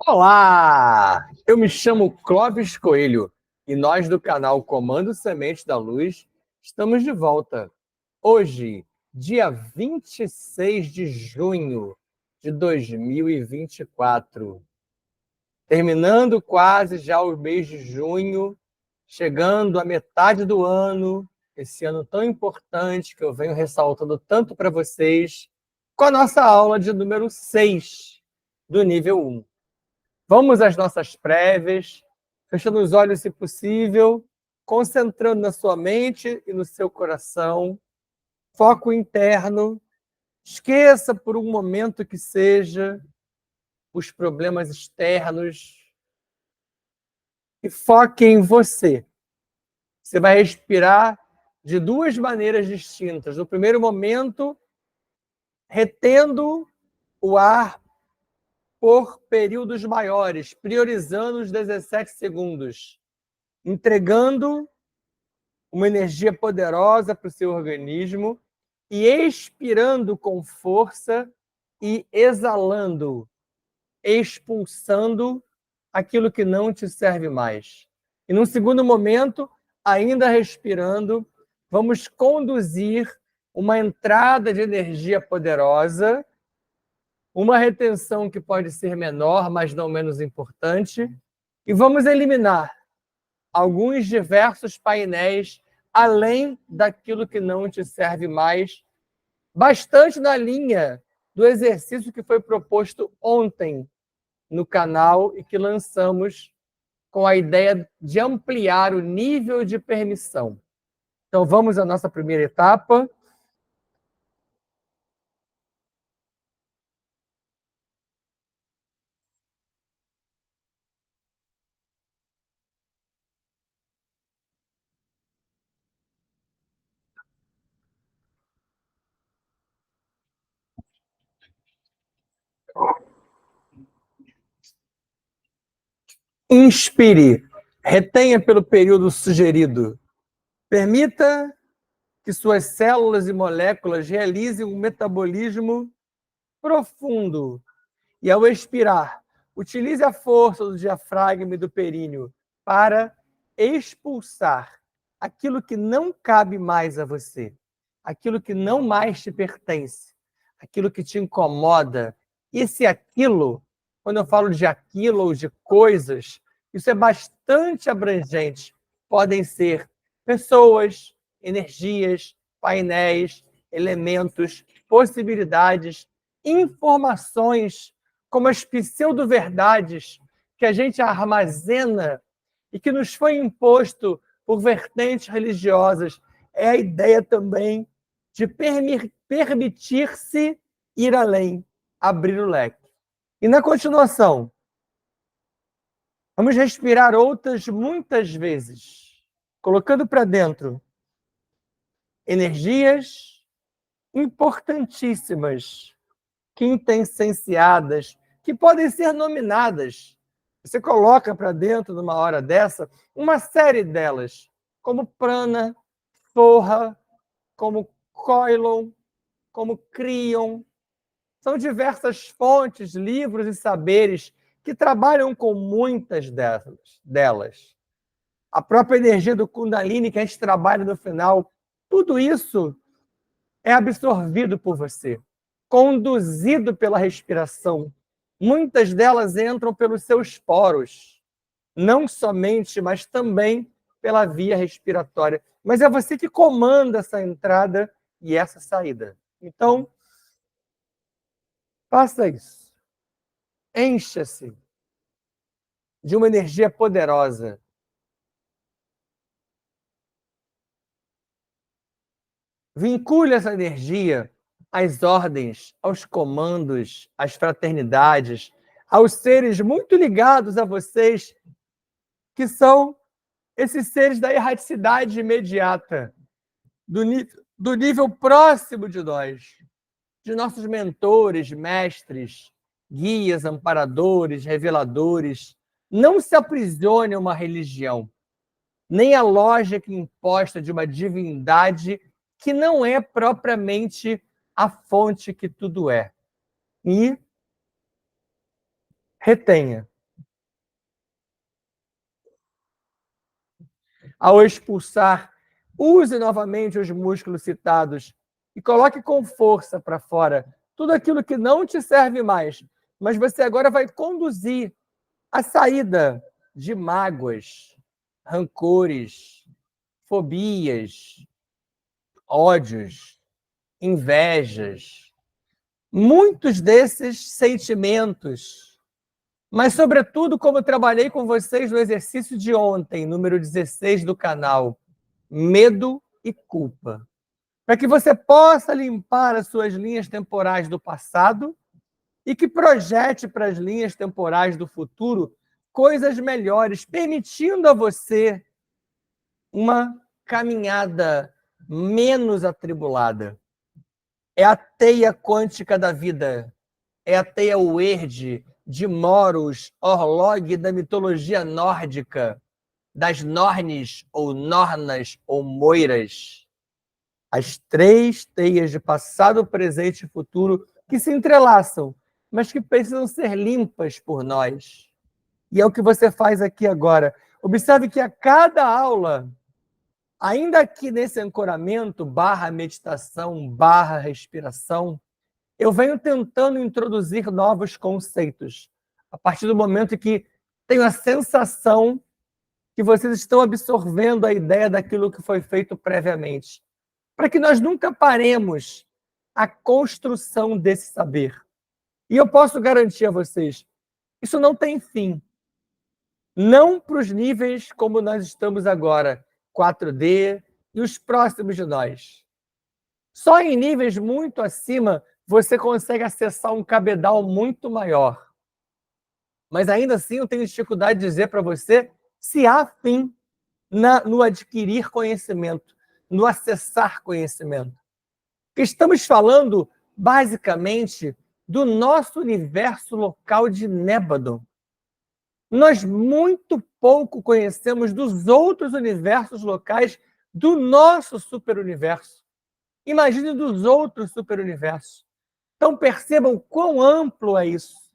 Olá! Eu me chamo Clóvis Coelho e nós do canal Comando Semente da Luz estamos de volta. Hoje, dia 26 de junho de 2024. Terminando quase já o mês de junho, chegando à metade do ano, esse ano tão importante que eu venho ressaltando tanto para vocês, com a nossa aula de número 6 do nível 1. Vamos às nossas prévias, fechando os olhos se possível, concentrando na sua mente e no seu coração, foco interno. Esqueça por um momento que seja os problemas externos e foque em você. Você vai respirar de duas maneiras distintas. No primeiro momento, retendo o ar por períodos maiores, priorizando os 17 segundos, entregando uma energia poderosa para o seu organismo e expirando com força e exalando, expulsando aquilo que não te serve mais. E num segundo momento, ainda respirando, vamos conduzir uma entrada de energia poderosa, uma retenção que pode ser menor, mas não menos importante, e vamos eliminar alguns diversos painéis além daquilo que não te serve mais, bastante na linha do exercício que foi proposto ontem no canal e que lançamos com a ideia de ampliar o nível de permissão. Então vamos à nossa primeira etapa. Inspire, retenha pelo período sugerido. Permita que suas células e moléculas realizem um metabolismo profundo. E ao expirar, utilize a força do diafragma e do períneo para expulsar aquilo que não cabe mais a você, aquilo que não mais te pertence, aquilo que te incomoda. E se aquilo, quando eu falo de aquilo ou de coisas, isso é bastante abrangente. Podem ser pessoas, energias, painéis, elementos, possibilidades, informações, como as pseudo-verdades que a gente armazena e que nos foi imposto por vertentes religiosas. É a ideia também de permitir-se ir além, abrir o leque. E na continuação, vamos respirar outras muitas vezes, colocando para dentro energias importantíssimas, quintessenciadas, que podem ser nominadas. Você coloca para dentro, numa hora dessa, uma série delas, como prana, forra, como coilon, como crion. São diversas fontes, livros e saberes que trabalham com muitas delas. A própria energia do Kundalini que a gente trabalha no final, tudo isso é absorvido por você, conduzido pela respiração. Muitas delas entram pelos seus poros, não somente, mas também pela via respiratória. Mas é você que comanda essa entrada e essa saída. Então, faça isso. Encha-se de uma energia poderosa. Vincule essa energia às ordens, aos comandos, às fraternidades, aos seres muito ligados a vocês, que são esses seres da erraticidade imediata, do nível próximo de nós, de nossos mentores, mestres, guias, amparadores, reveladores. Não se aprisione a uma religião, nem a lógica imposta de uma divindade que não é propriamente a fonte que tudo é. E Retenha. Ao expulsar, use novamente os músculos citados e coloque com força para fora tudo aquilo que não te serve mais, mas você agora vai conduzir a saída de mágoas, rancores, fobias, ódios, invejas, muitos desses sentimentos. Mas, sobretudo, como eu trabalhei com vocês no exercício de ontem, número 16 do canal, medo e culpa. Para que você possa limpar as suas linhas temporais do passado e que projete para as linhas temporais do futuro coisas melhores, permitindo a você uma caminhada menos atribulada. É a teia quântica da vida, é a teia Werde de Moros, Orlog da mitologia nórdica, das Nornes, ou Nornas, ou Moiras. As 3 teias de passado, presente e futuro que se entrelaçam, mas que precisam ser limpas por nós. E é o que você faz aqui agora. Observe que a cada aula, ainda aqui nesse ancoramento, / meditação, / respiração, eu venho tentando introduzir novos conceitos. A partir do momento em que tenho a sensação que vocês estão absorvendo a ideia daquilo que foi feito previamente. Para que nós nunca paremos a construção desse saber. E eu posso garantir a vocês, isso não tem fim. Não para os níveis como nós estamos agora, 4D e os próximos de nós. Só em níveis muito acima você consegue acessar um cabedal muito maior. Mas ainda assim eu tenho dificuldade de dizer para você se há fim no adquirir conhecimento, no acessar conhecimento. Estamos falando, basicamente, do nosso universo local de Nébadon. Nós muito pouco conhecemos dos outros universos locais do nosso superuniverso. Imagine dos outros superuniversos. Então percebam quão amplo é isso.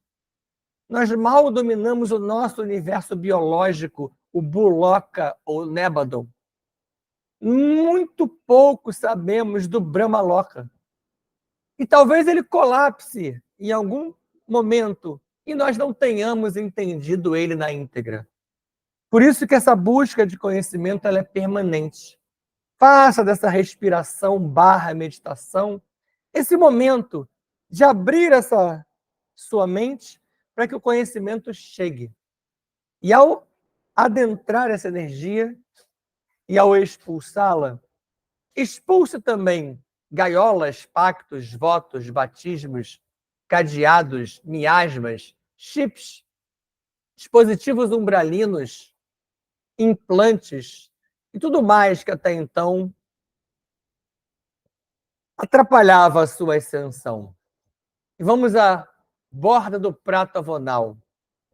Nós mal dominamos o nosso universo biológico, o Buloka ou Nébadon. Muito pouco sabemos do Brahmaloka. E talvez ele colapse em algum momento e nós não tenhamos entendido ele na íntegra. Por isso que essa busca de conhecimento ela é permanente. Faça dessa respiração / meditação esse momento de abrir essa sua mente para que o conhecimento chegue. E ao adentrar essa energia e ao expulsá-la, expulse também gaiolas, pactos, votos, batismos, cadeados, miasmas, chips, dispositivos umbralinos, implantes e tudo mais que até então atrapalhava a sua ascensão. E vamos à borda do prato avonal,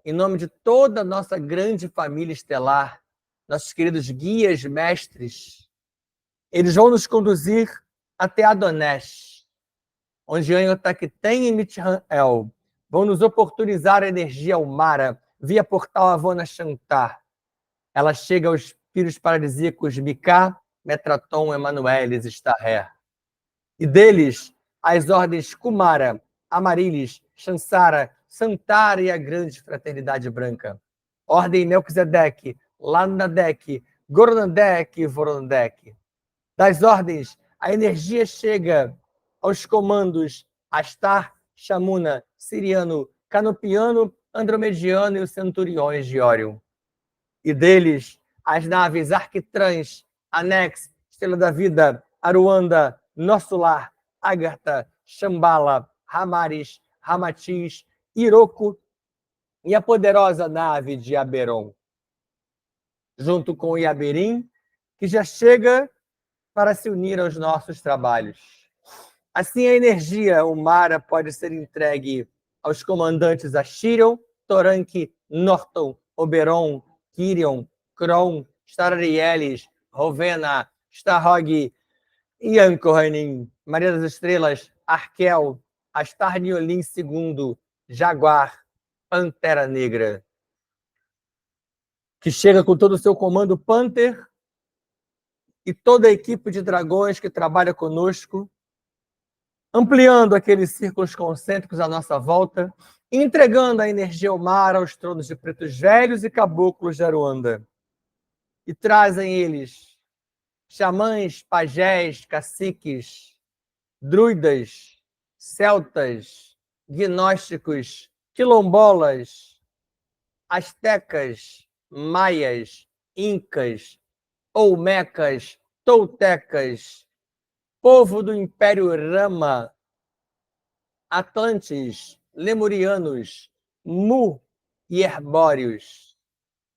em nome de toda a nossa grande família estelar, nossos queridos guias, mestres. Eles vão nos conduzir até Adonesh, onde Anhotakten e Mithan-El vão nos oportunizar a energia Umara via portal Avona Shantar. Ela chega aos filhos paradisíacos Miká, Metraton, Emanuelis e Starrer. E deles, as ordens Kumara, Amarilis, Shansara, Santara e a grande fraternidade branca. Ordem Melquisedeque, Lanadek, Goronadek e Voronadek. Das ordens, a energia chega aos comandos Astar, Shamuna, Siriano, Canopiano, Andromediano e os centuriões de Órion. E deles, as naves Arquitrans, Anex, Estrela da Vida, Aruanda, Nosso Lar, Agartha, Shambhala, Ramaris, Ramatiz, Iroko e a poderosa nave de Aberon. Junto com o Yaberim, que já chega para se unir aos nossos trabalhos. Assim, a energia Umara pode ser entregue aos comandantes Ashirion, Toranque, Norton, Oberon, Kirion, Kron, Stararielis, Rovena, Starhog, Yankohanin, Maria das Estrelas, Arkel, Astar Niolin II, Jaguar, Pantera Negra, que chega com todo o seu comando Panther e toda a equipe de dragões que trabalha conosco, ampliando aqueles círculos concêntricos à nossa volta, e entregando a energia Omara aos tronos de pretos velhos e caboclos de Aruanda. E trazem eles xamãs, pajés, caciques, druidas, celtas, gnósticos, quilombolas, astecas, maias, incas, olmecas, toltecas, povo do Império Rama, atlantes, lemurianos, mu e herbóreos,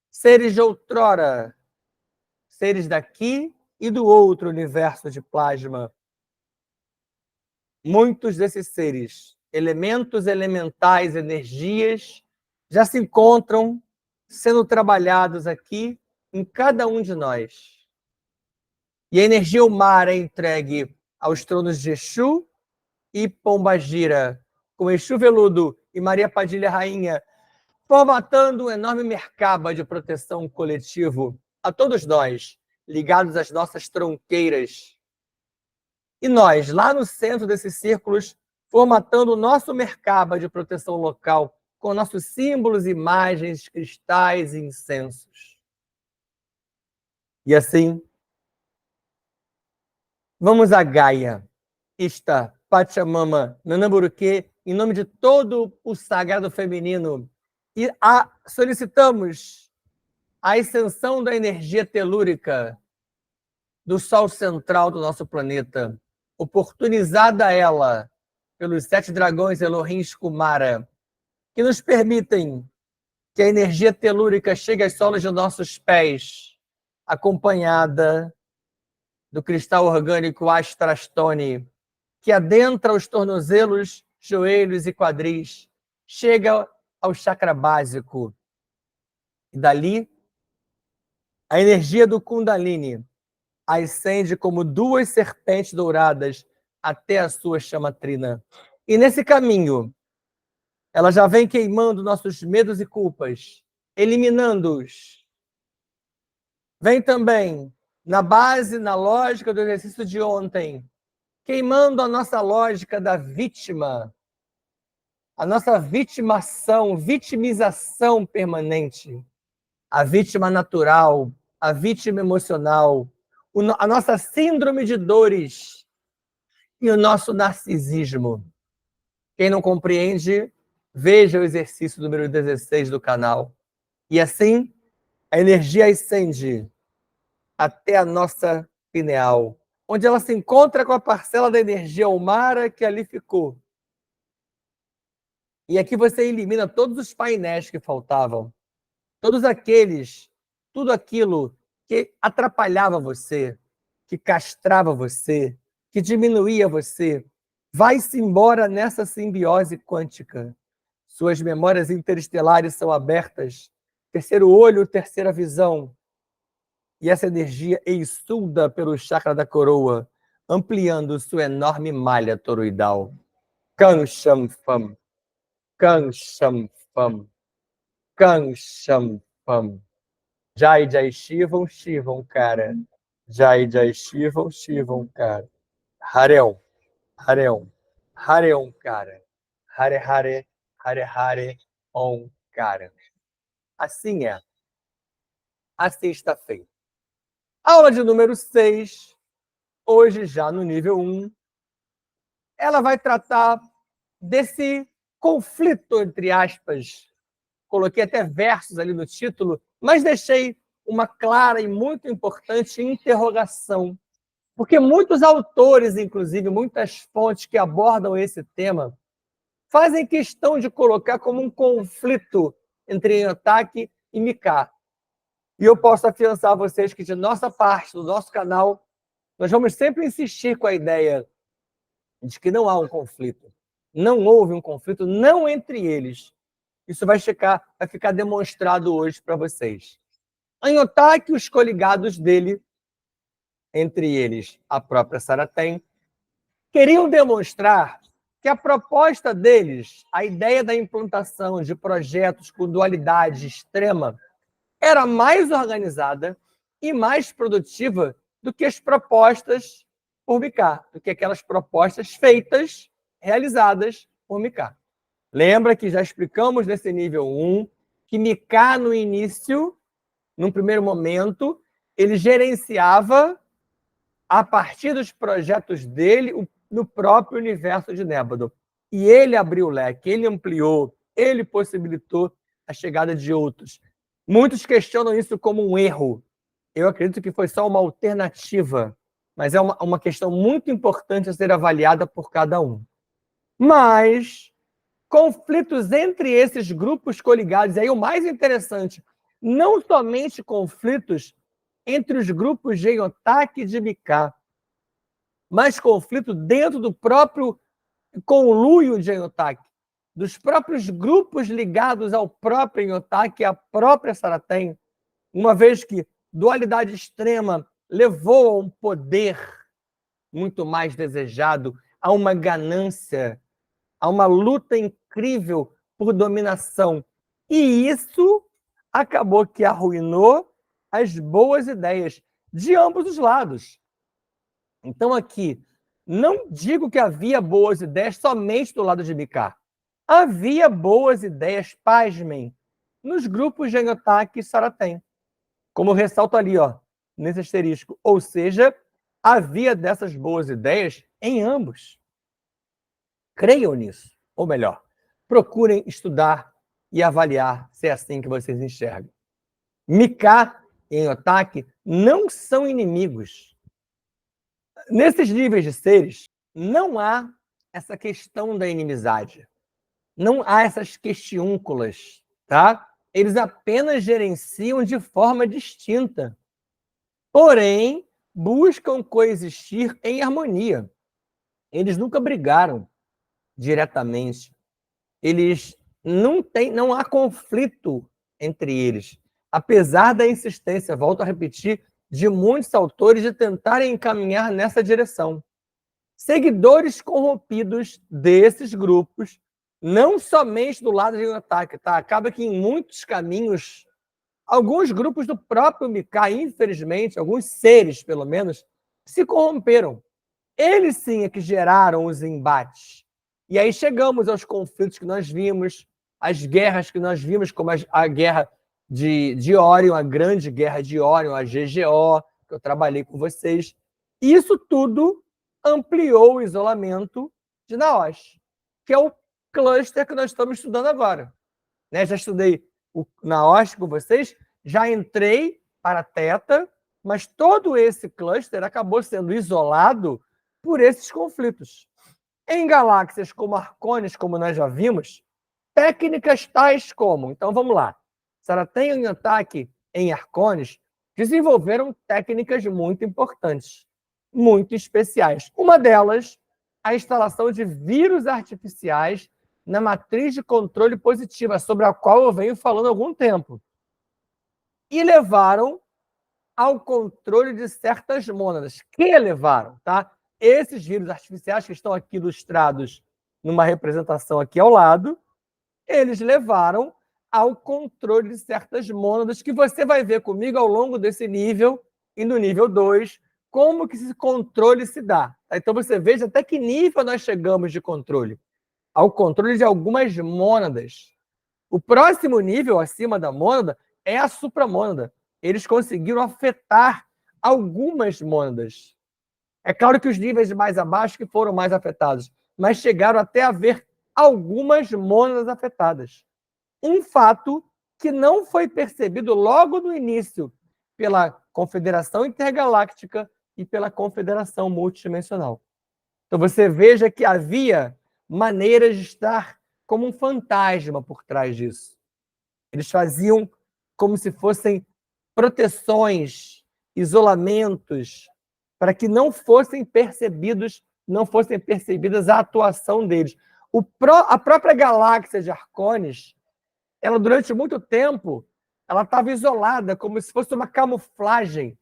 seres de outrora, seres daqui e do outro universo de plasma. Muitos desses seres, elementos elementais, energias, já se encontram sendo trabalhados aqui em cada um de nós. E a energia Umar é entregue aos tronos de Exu e Pombagira, com Exu Veludo e Maria Padilha Rainha, formatando um enorme mercaba de proteção coletivo a todos nós, ligados às nossas tronqueiras. E nós, lá no centro desses círculos, formatando o nosso mercaba de proteção local, com nossos símbolos, imagens, cristais e incensos. E assim, vamos a Gaia, Ista, Pachamama, Nanamburuquê, em nome de todo o sagrado feminino, e solicitamos a ascensão da energia telúrica do Sol central do nosso planeta, oportunizada ela pelos 7 dragões Elohim Kumara, que nos permitem que a energia telúrica chegue às solas de nossos pés, acompanhada do cristal orgânico Astrastone, que adentra os tornozelos, joelhos e quadris, chega ao chakra básico. E dali, a energia do Kundalini ascende como 2 serpentes douradas até a sua chamatrina. E nesse caminho, ela já vem queimando nossos medos e culpas, eliminando-os. Vem também, na base, na lógica do exercício de ontem, queimando a nossa lógica da vítima, a nossa vitimização permanente, a vítima natural, a vítima emocional, a nossa síndrome de dores e o nosso narcisismo. Quem não compreende, veja o exercício número 16 do canal. E assim, a energia ascende até a nossa pineal, onde ela se encontra com a parcela da energia Umara que ali ficou. E aqui você elimina todos os painéis que faltavam, todos aqueles, tudo aquilo que atrapalhava você, que castrava você, que diminuía você. Vai-se embora nessa simbiose quântica. Suas memórias interestelares são abertas, terceiro olho, terceira visão. E essa energia exulta pelo chakra da coroa, ampliando sua enorme malha toroidal. Kan Sham Fam, Kan Sham Fam, Kan Sham Fam. Jai Jai Shivam, Shivam, cara. Jai Jai Shivam, Shivam, cara. Hareon, Hareon, Hareon, cara. Hare Hare, Hare Hare, Om, cara. Assim é. Assim está feito. Aula de número 6, hoje já no nível 1, ela vai tratar desse conflito, entre aspas. Coloquei até versos ali no título, mas deixei uma clara e muito importante interrogação. Porque muitos autores, inclusive muitas fontes que abordam esse tema, fazem questão de colocar como um conflito entre Enyotak e Mika. E eu posso afiançar a vocês que, de nossa parte, do nosso canal, nós vamos sempre insistir com a ideia de que não há um conflito. Não houve um conflito, não entre eles. Isso vai ficar demonstrado hoje para vocês. Enyotak e os coligados dele, entre eles a própria Saratem, queriam demonstrar que a proposta deles, a ideia da implantação de projetos com dualidade extrema, era mais organizada e mais produtiva do que as propostas por Micah, do que aquelas propostas feitas, realizadas por Micah. Lembra que já explicamos nesse nível 1 que Micah, no início, num primeiro momento, ele gerenciava, a partir dos projetos dele, no próprio universo de Nébado. E ele abriu o leque, ele ampliou, ele possibilitou a chegada de outros. Muitos questionam isso como um erro. Eu acredito que foi só uma alternativa, mas é uma questão muito importante a ser avaliada por cada um. Mas conflitos entre esses grupos coligados, e aí o mais interessante, não somente conflitos entre os grupos de Eiotaque e de Micah, mas conflito dentro do próprio conluio de Eiotaque, dos próprios grupos ligados ao próprio Eiotaque e à própria Saratem, uma vez que dualidade extrema levou a um poder muito mais desejado, a uma ganância, a uma luta incrível por dominação. E isso acabou que arruinou as boas ideias de ambos os lados. Então, aqui, não digo que havia boas ideias somente do lado de Micah. Havia boas ideias, pasmem, nos grupos de Eiotaque e Saratem. Como ressalto ali, ó, nesse asterisco. Ou seja, havia dessas boas ideias em ambos. Creiam nisso. Ou melhor, procurem estudar e avaliar se é assim que vocês enxergam. Micah e Eiotaque não são inimigos. Nesses níveis de seres, não há essa questão da inimizade. Não há essas questiúnculas, tá? Eles apenas gerenciam de forma distinta. Porém, buscam coexistir em harmonia. Eles nunca brigaram diretamente. Eles não há conflito entre eles. Apesar da insistência, volto a repetir, de muitos autores de tentarem encaminhar nessa direção. Seguidores corrompidos desses grupos, não somente do lado de Eiotaque, tá? Acaba que em muitos caminhos, alguns grupos do próprio Micah, infelizmente, alguns seres, pelo menos, se corromperam. Eles sim é que geraram os embates. E aí chegamos aos conflitos que nós vimos, às guerras que nós vimos, como a guerra de Orion, a grande guerra de Orion, a GGO, que eu trabalhei com vocês. Isso tudo ampliou o isolamento de Naos, que é o cluster que nós estamos estudando agora. Né? Já estudei o Naos com vocês, já entrei para Teta, mas todo esse cluster acabou sendo isolado por esses conflitos. Em galáxias como Arcones, como nós já vimos, técnicas tais como, então vamos lá, Saratem e Eiotaque em Arcones desenvolveram técnicas muito importantes, muito especiais. Uma delas, a instalação de vírus artificiais na matriz de controle positiva, sobre a qual eu venho falando há algum tempo. E levaram ao controle de certas mônadas. Que levaram, tá? Esses vírus artificiais que estão aqui ilustrados numa representação aqui ao lado, eles levaram ao controle de certas mônadas que você vai ver comigo ao longo desse nível e no nível 2, como que esse controle se dá. Então você veja até que nível nós chegamos de controle. Ao controle de algumas mônadas. O próximo nível acima da mônada é a supramônada. Eles conseguiram afetar algumas mônadas. É claro que os níveis mais abaixo que foram mais afetados, mas chegaram até a ver algumas mônadas afetadas. Um fato que não foi percebido logo no início pela Confederação Intergaláctica e pela Confederação Multidimensional. Então você veja que havia maneiras de estar como um fantasma por trás disso. Eles faziam como se fossem proteções, isolamentos, para que não fossem percebidas a atuação deles. A própria galáxia de Arcones, ela durante muito tempo, ela estava isolada, como se fosse uma camuflagem,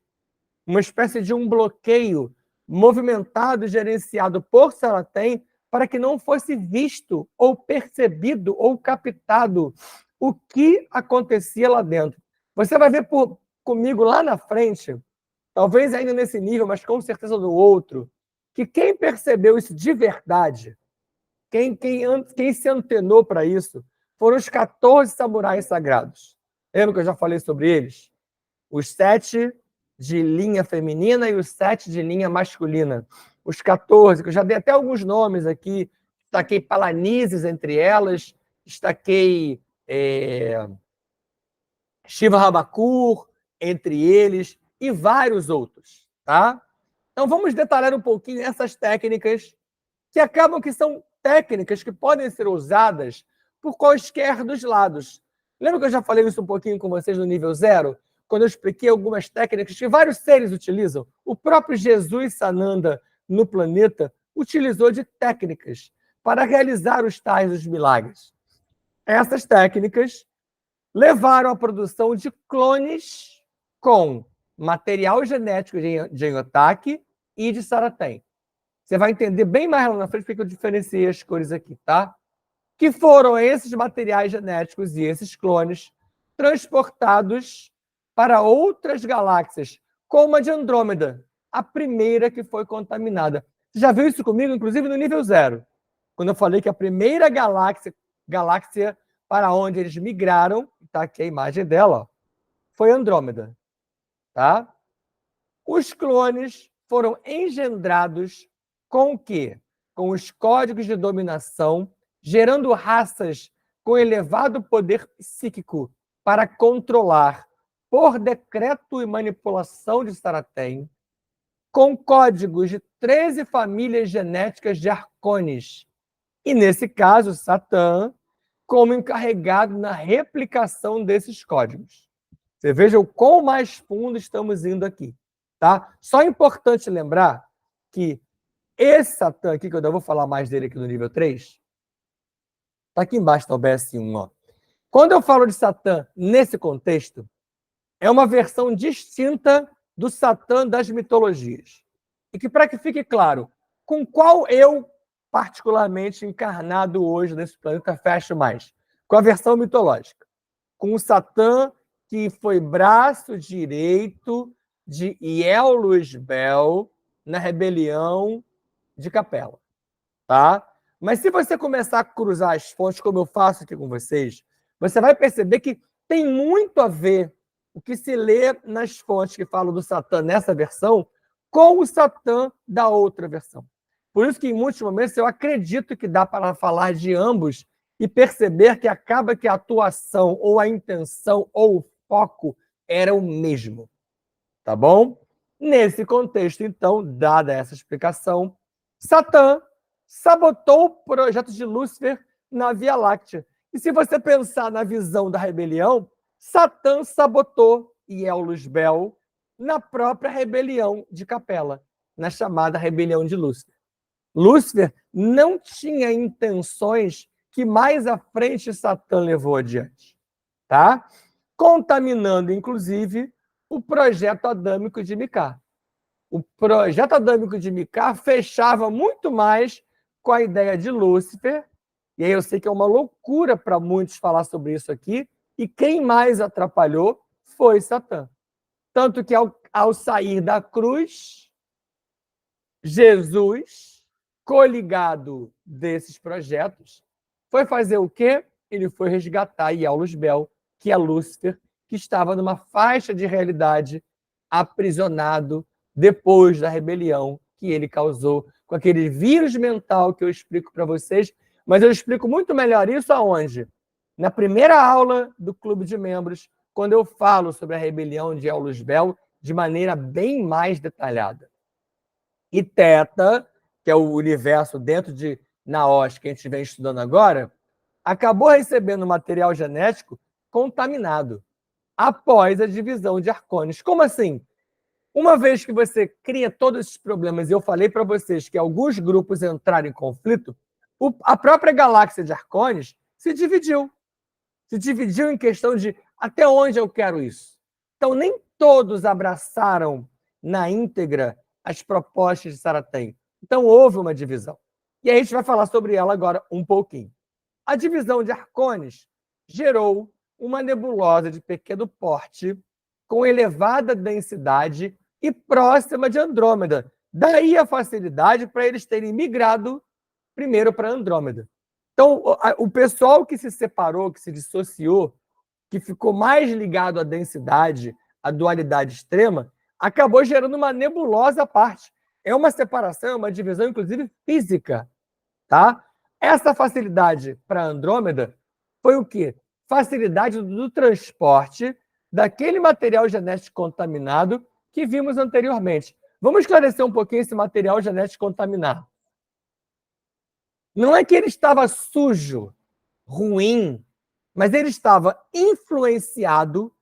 uma espécie de um bloqueio movimentado e gerenciado por Saratem para que não fosse visto ou percebido ou captado o que acontecia lá dentro. Você vai ver comigo lá na frente, talvez ainda nesse nível, mas com certeza no outro, que quem percebeu isso de verdade, quem se antenou para isso, foram os 14 samurais sagrados. Lembra que eu já falei sobre eles? Os 7 de linha feminina e os 7 de linha masculina. Os 14, que eu já dei até alguns nomes aqui, destaquei Palanises entre elas, destaquei Shiva Rabakur entre eles e vários outros, tá? Então vamos detalhar um pouquinho essas técnicas que acabam que são técnicas que podem ser usadas por quaisquer dos lados. Lembra que eu já falei isso um pouquinho com vocês no nível 0? Quando eu expliquei algumas técnicas que vários seres utilizam? O próprio Jesus Sananda, no planeta, utilizou de técnicas para realizar os tais dos milagres. Essas técnicas levaram à produção de clones com material genético de Enotake e de Saratem. Você vai entender bem mais lá na frente porque eu diferenciei as cores aqui, tá? Que foram esses materiais genéticos e esses clones transportados para outras galáxias, como a de Andrômeda, a primeira que foi contaminada. Você já viu isso comigo, inclusive no nível 0, quando eu falei que a primeira galáxia para onde eles migraram, está aqui a imagem dela, ó, foi Andrômeda, tá? Os clones foram engendrados com o quê? Com os códigos de dominação, gerando raças com elevado poder psíquico para controlar, por decreto e manipulação de Saratem, com códigos de 13 famílias genéticas de Arcones. E, nesse caso, Satã, como encarregado na replicação desses códigos. Você veja o quão mais fundo estamos indo aqui. Tá? Só é importante lembrar que esse Satã aqui, que eu ainda vou falar mais dele aqui no nível 3, está aqui embaixo no OBS1. Ó. Quando eu falo de Satã nesse contexto, é uma versão distinta do Satã das mitologias. E que, para que fique claro, com qual eu, particularmente encarnado hoje nesse planeta, fecho mais? Com a versão mitológica. Com o Satã que foi braço direito de Iel-Luzbel na rebelião de Capela. Tá? Mas se você começar a cruzar as fontes, como eu faço aqui com vocês, você vai perceber que tem muito a ver o que se lê nas fontes que falam do Satã nessa versão com o Satã da outra versão. Por isso que, em muitos momentos, eu acredito que dá para falar de ambos e perceber que acaba que a atuação ou a intenção ou o foco era o mesmo. Tá bom? Nesse contexto, então, dada essa explicação, Satã sabotou o projeto de Lúcifer na Via Láctea. E se você pensar na visão da rebelião, Satã sabotou Iel-Luzbel na própria rebelião de Capela, na chamada rebelião de Lúcifer. Lúcifer não tinha intenções que mais à frente Satã levou adiante, tá? Contaminando, inclusive, o projeto adâmico de Micá. O projeto adâmico de Micá fechava muito mais com a ideia de Lúcifer, e aí eu sei que é uma loucura para muitos falar sobre isso aqui, e quem mais atrapalhou foi Satã. Tanto que ao sair da cruz, Jesus, coligado desses projetos, foi fazer o quê? Ele foi resgatar Iel-Luzbel, que é Lúcifer, que estava numa faixa de realidade aprisionado depois da rebelião que ele causou com aquele vírus mental que eu explico para vocês, mas eu explico muito melhor isso aonde? Na primeira aula do Clube de Membros, quando eu falo sobre a rebelião de Iel-Luzbel de maneira bem mais detalhada. E Teta, que é o universo dentro de Naos que a gente vem estudando agora, acabou recebendo material genético contaminado após a divisão de Arcones. Como assim? Uma vez que você cria todos esses problemas, e eu falei para vocês que alguns grupos entraram em conflito, a própria galáxia de Arcones se dividiu. Se dividiu em questão de até onde eu quero isso. Então, nem todos abraçaram na íntegra as propostas de Saratem. Então, houve uma divisão. E aí a gente vai falar sobre ela agora um pouquinho. A divisão de Arcones gerou uma nebulosa de pequeno porte, com elevada densidade e próxima de Andrômeda. Daí a facilidade para eles terem migrado primeiro para Andrômeda. Então, o pessoal que se separou, que se dissociou, que ficou mais ligado à densidade, à dualidade extrema, acabou gerando uma nebulosa à parte. É uma separação, uma divisão, inclusive, física. Tá? Essa facilidade para Andrômeda foi o quê? Facilidade do transporte daquele material genético contaminado que vimos anteriormente. Vamos esclarecer um pouquinho esse material genético contaminado. Não é que ele estava sujo, ruim, mas ele estava influenciado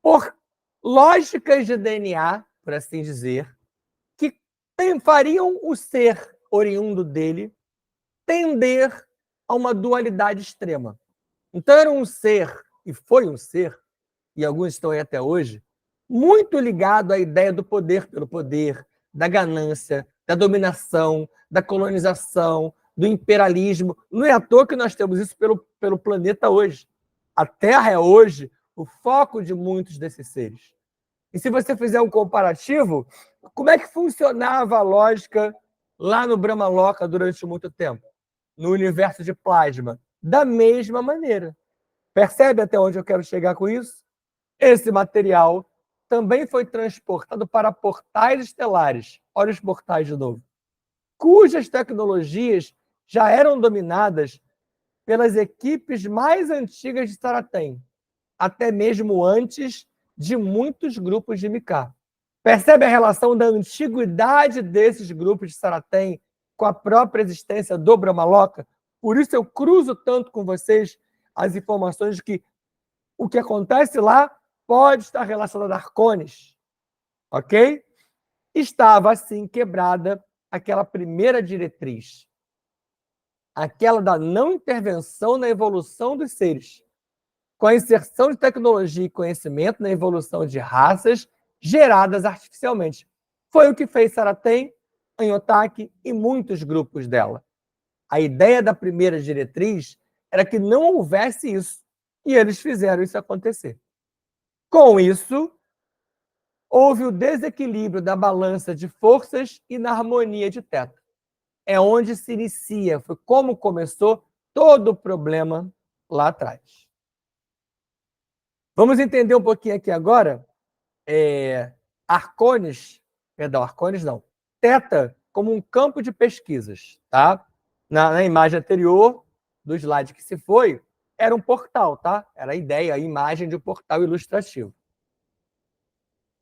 por lógicas de DNA, por assim dizer, que fariam o ser oriundo dele tender a uma dualidade extrema. Então era um ser, e foi um ser, e alguns estão aí até hoje, muito ligado à ideia do poder pelo poder, da ganância, da dominação, da colonização, do imperialismo. Não é à toa que nós temos isso pelo planeta hoje. A Terra é hoje o foco de muitos desses seres. E se você fizer um comparativo, como é que funcionava a lógica lá no Brahmaloka durante muito tempo? No universo de plasma? Da mesma maneira. Percebe até onde eu quero chegar com isso? Esse material também foi transportado para portais estelares. Olha os portais de novo. Cujas tecnologias já eram dominadas pelas equipes mais antigas de Saratem, até mesmo antes de muitos grupos de Mika. Percebe a relação da antiguidade desses grupos de Saratem com a própria existência do Brahmaloka? Por isso eu cruzo tanto com vocês as informações de que o que acontece lá pode estar relacionado a Arcones, ok? Estava, assim, quebrada aquela primeira diretriz, aquela da não intervenção na evolução dos seres, com a inserção de tecnologia e conhecimento na evolução de raças geradas artificialmente. Foi o que fez Saratem, Anhotaki e muitos grupos dela. A ideia da primeira diretriz era que não houvesse isso, e eles fizeram isso acontecer. Com isso, houve o desequilíbrio da balança de forças e na harmonia de Teta. É onde se inicia, foi como começou todo o problema lá atrás. Vamos entender um pouquinho aqui agora Arcones não, Teta como um campo de pesquisas, tá? Na imagem anterior do slide que se foi, era um portal, tá? Era a ideia, a imagem de um portal ilustrativo.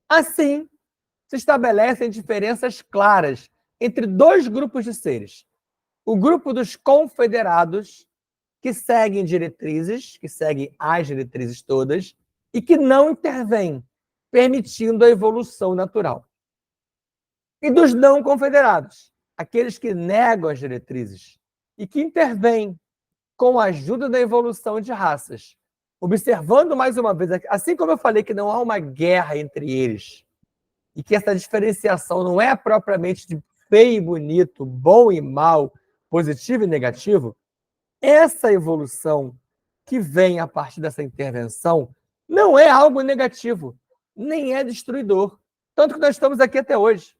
Assim, se estabelecem diferenças claras entre dois grupos de seres. O grupo dos confederados, que seguem diretrizes, que seguem as diretrizes todas, e que não intervêm, permitindo a evolução natural. E dos não confederados, aqueles que negam as diretrizes e que intervêm com a ajuda da evolução de raças. Observando mais uma vez, assim como eu falei que não há uma guerra entre eles, e que essa diferenciação não é propriamente de feio e bonito, bom e mal, positivo e negativo, essa evolução que vem a partir dessa intervenção não é algo negativo, nem é destruidor. Tanto que nós estamos aqui até hoje.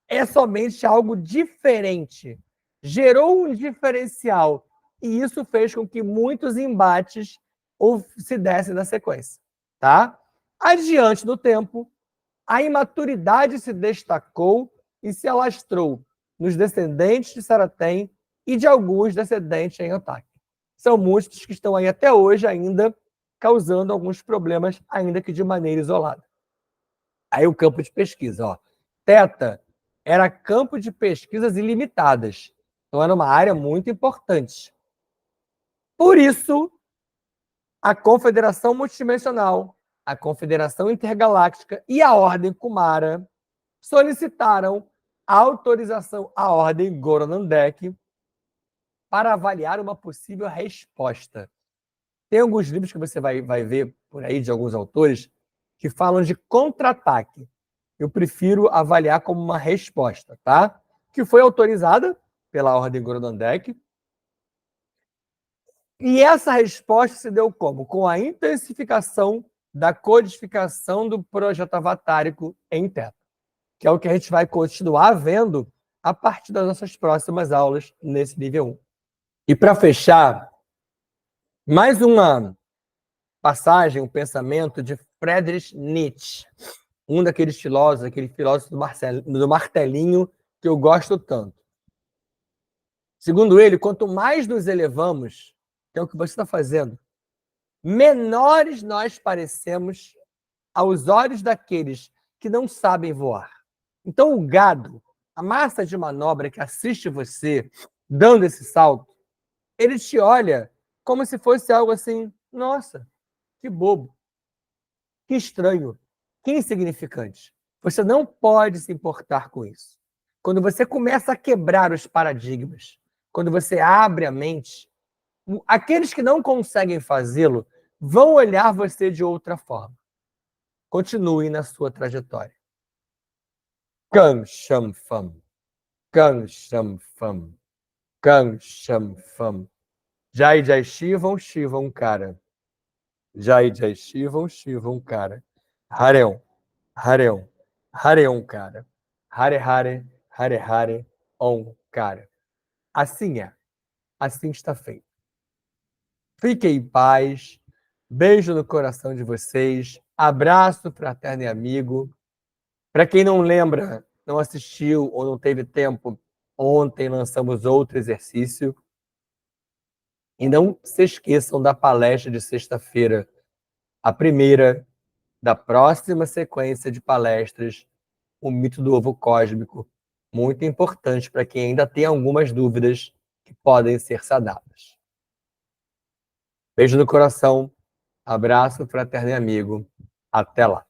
É somente algo diferente. Gerou um diferencial. E isso fez com que muitos embates se dessem na sequência. Tá? Adiante do tempo, a imaturidade se destacou e se alastrou nos descendentes de Saratem e de alguns descendentes em Anhotaki. São muitos que estão aí até hoje ainda causando alguns problemas, ainda que de maneira isolada. Aí o campo de pesquisa. Ó. Teta era campo de pesquisas ilimitadas. Então era uma área muito importante. Por isso, a Confederação Multidimensional, a Confederação Intergaláctica e a Ordem Kumara solicitaram a autorização à Ordem Goronandek para avaliar uma possível resposta. Tem alguns livros que você vai ver por aí, de alguns autores, que falam de contra-ataque. Eu prefiro avaliar como uma resposta, tá? Que foi autorizada pela ordem Grothendieck. E essa resposta se deu como? Com a intensificação da codificação do projeto avatárico em Theta, que é o que a gente vai continuar vendo a partir das nossas próximas aulas nesse nível 1. E para fechar, mais uma passagem, um pensamento de Friedrich Nietzsche, um daqueles filósofos, aquele filósofo do martelinho que eu gosto tanto. Segundo ele, quanto mais nos elevamos, que é o que você está fazendo, menores nós parecemos aos olhos daqueles que não sabem voar. Então, o gado, a massa de manobra que assiste você dando esse salto, ele te olha como se fosse algo assim, nossa, que bobo, que estranho, que insignificante. Você não pode se importar com isso. Quando você começa a quebrar os paradigmas, quando você abre a mente, aqueles que não conseguem fazê-lo vão olhar você de outra forma. Continue na sua trajetória. Kang Sham Fam. Kang Sham Fam. Kang Sham Fam. Jai Jai Shivam Shivam Cara. Jai Jai Shivam Shivam Cara. Hareon. Hareon. Hareon Cara. Hare Hare. Hare Hare. Om Cara. Assim é. Assim está feito. Fiquem em paz. Beijo no coração de vocês. Abraço fraterno e amigo. Para quem não lembra, não assistiu ou não teve tempo, ontem lançamos outro exercício. E não se esqueçam da palestra de sexta-feira, a primeira da próxima sequência de palestras, o mito do ovo cósmico, muito importante para quem ainda tem algumas dúvidas que podem ser sanadas. Beijo no coração, abraço fraterno e amigo, até lá.